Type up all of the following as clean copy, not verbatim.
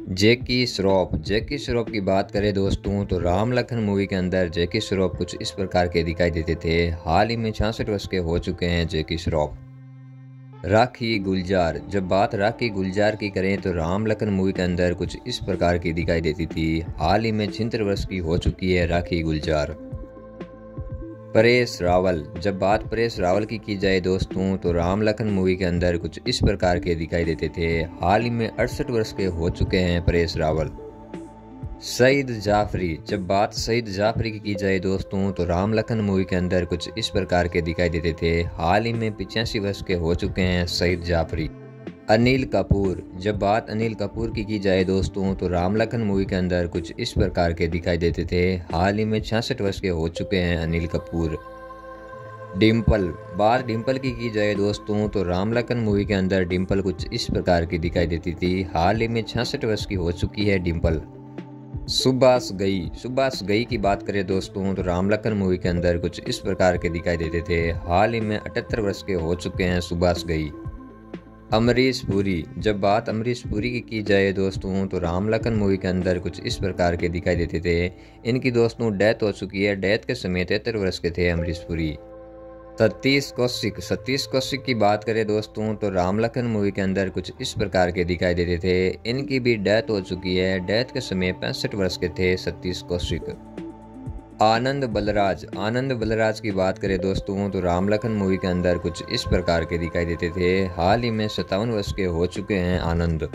जैकी श्रॉफ की बात करें दोस्तों तो राम लखन मूवी के अंदर जैकी श्रॉफ कुछ इस प्रकार के दिखाई देते थे। हाल ही में 66 वर्ष के हो चुके हैं जैकी श्रॉफ। राखी गुलजार, जब बात राखी गुलजार की करें तो राम लखन मूवी के अंदर कुछ इस प्रकार की दिखाई देती थी। हाल ही में 76 वर्ष की हो चुकी है राखी गुलजार। परेश रावल, जब बात परेश रावल की जाए दोस्तों तो राम लखन मूवी के अंदर कुछ इस प्रकार के दिखाई देते थे। हाल ही में 68 वर्ष के हो चुके हैं परेश रावल। सईद जाफरी, जब बात सईद जाफरी की जाए दोस्तों तो राम लखन मूवी के अंदर कुछ इस प्रकार के दिखाई देते थे। हाल ही में 85 वर्ष के हो चुके हैं सईद जाफरी। अनिल कपूर, जब बात अनिल कपूर की जाए दोस्तों तो राम लखन मूवी के अंदर कुछ इस प्रकार के दिखाई देते थे। हाल ही में 66 वर्ष के हो चुके हैं अनिल कपूर। डिम्पल, बात डिम्पल की जाए दोस्तों तो राम लखन मूवी के अंदर डिम्पल कुछ इस प्रकार की दिखाई देती थी। हाल ही में 66 वर्ष की हो चुकी है डिम्पल। सुभाष घई की बात करें दोस्तों तो राम लखन मूवी के अंदर कुछ इस प्रकार के दिखाई देते थे। हाल ही में 78 वर्ष के हो चुके हैं सुभाष घई। अमरीश पुरी, जब बात अमरीश पुरी की जाए दोस्तों तो राम लखन मूवी के अंदर कुछ इस प्रकार के दिखाई देते थे। इनकी दोस्तों डेथ हो चुकी है। डेथ के समय 73 वर्ष के थे अमरीश पुरी। सतीश कौशिक की बात करें दोस्तों तो राम लखन मूवी के अंदर कुछ इस प्रकार के दिखाई देते थे। इनकी भी डेथ हो चुकी है। डेथ के समय 65 वर्ष के थे सतीश कौशिक। आनंद बलराज की बात करें दोस्तों तो राम लखन मूवी के अंदर कुछ इस प्रकार के दिखाई देते थे। हाल ही में 57 वर्ष के हो चुके हैं आनंद।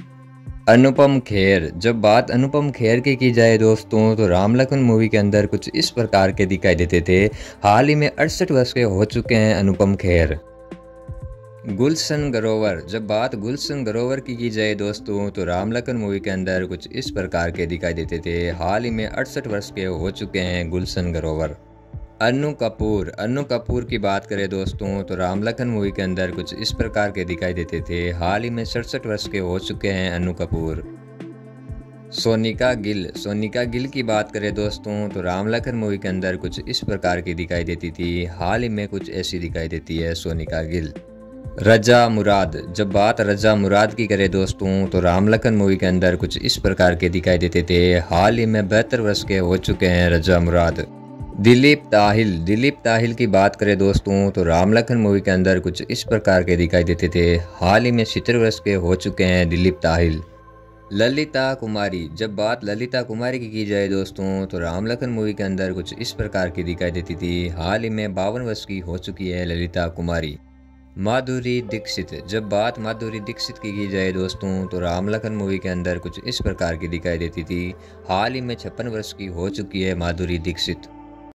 अनुपम खेर, जब बात अनुपम खेर की जाए दोस्तों तो राम लखन मूवी के अंदर कुछ इस प्रकार के दिखाई देते थे। हाल ही में 68 वर्ष के हो चुके हैं अनुपम खेर। गुलशन ग्रोवर, जब बात गुलशन ग्रोवर की जाए दोस्तों तो राम लखन मूवी के अंदर कुछ इस प्रकार के दिखाई देते थे। हाल ही में 68 वर्ष के हो चुके हैं गुलशन ग्रोवर। अन्नू कपूर की बात करें दोस्तों तो राम लखन मूवी के अंदर कुछ इस प्रकार के दिखाई देते थे। हाल ही में 67 वर्ष के हो चुके हैं अन्नू कपूर। सोनिका गिल की बात करें दोस्तों तो राम लखन मूवी के अंदर कुछ इस प्रकार की दिखाई देती थी। हाल ही में कुछ ऐसी दिखाई देती है सोनिका गिल। रजा मुराद, जब बात रजा मुराद की करें दोस्तों तो राम लखन मूवी के अंदर कुछ इस प्रकार के दिखाई देते थे। हाल ही में 72 वर्ष के हो चुके हैं रजा मुराद। दिलीप ताहिल की बात करें दोस्तों तो राम लखन मूवी के अंदर कुछ इस प्रकार के दिखाई देते थे। हाल ही में 70 वर्ष के हो चुके हैं दिलीप ताहिल। ललिता कुमारी, जब बात ललिता कुमारी की जाए दोस्तों तो राम लखन मूवी के अंदर कुछ इस प्रकार की दिखाई देती थी। हाल ही में 52 वर्ष की हो चुकी है ललिता कुमारी। माधुरी दीक्षित, जब बात माधुरी दीक्षित की जाए दोस्तों तो राम लखन मूवी के अंदर कुछ इस प्रकार की दिखाई देती थी। हाल ही में 56 वर्ष की हो चुकी है माधुरी दीक्षित।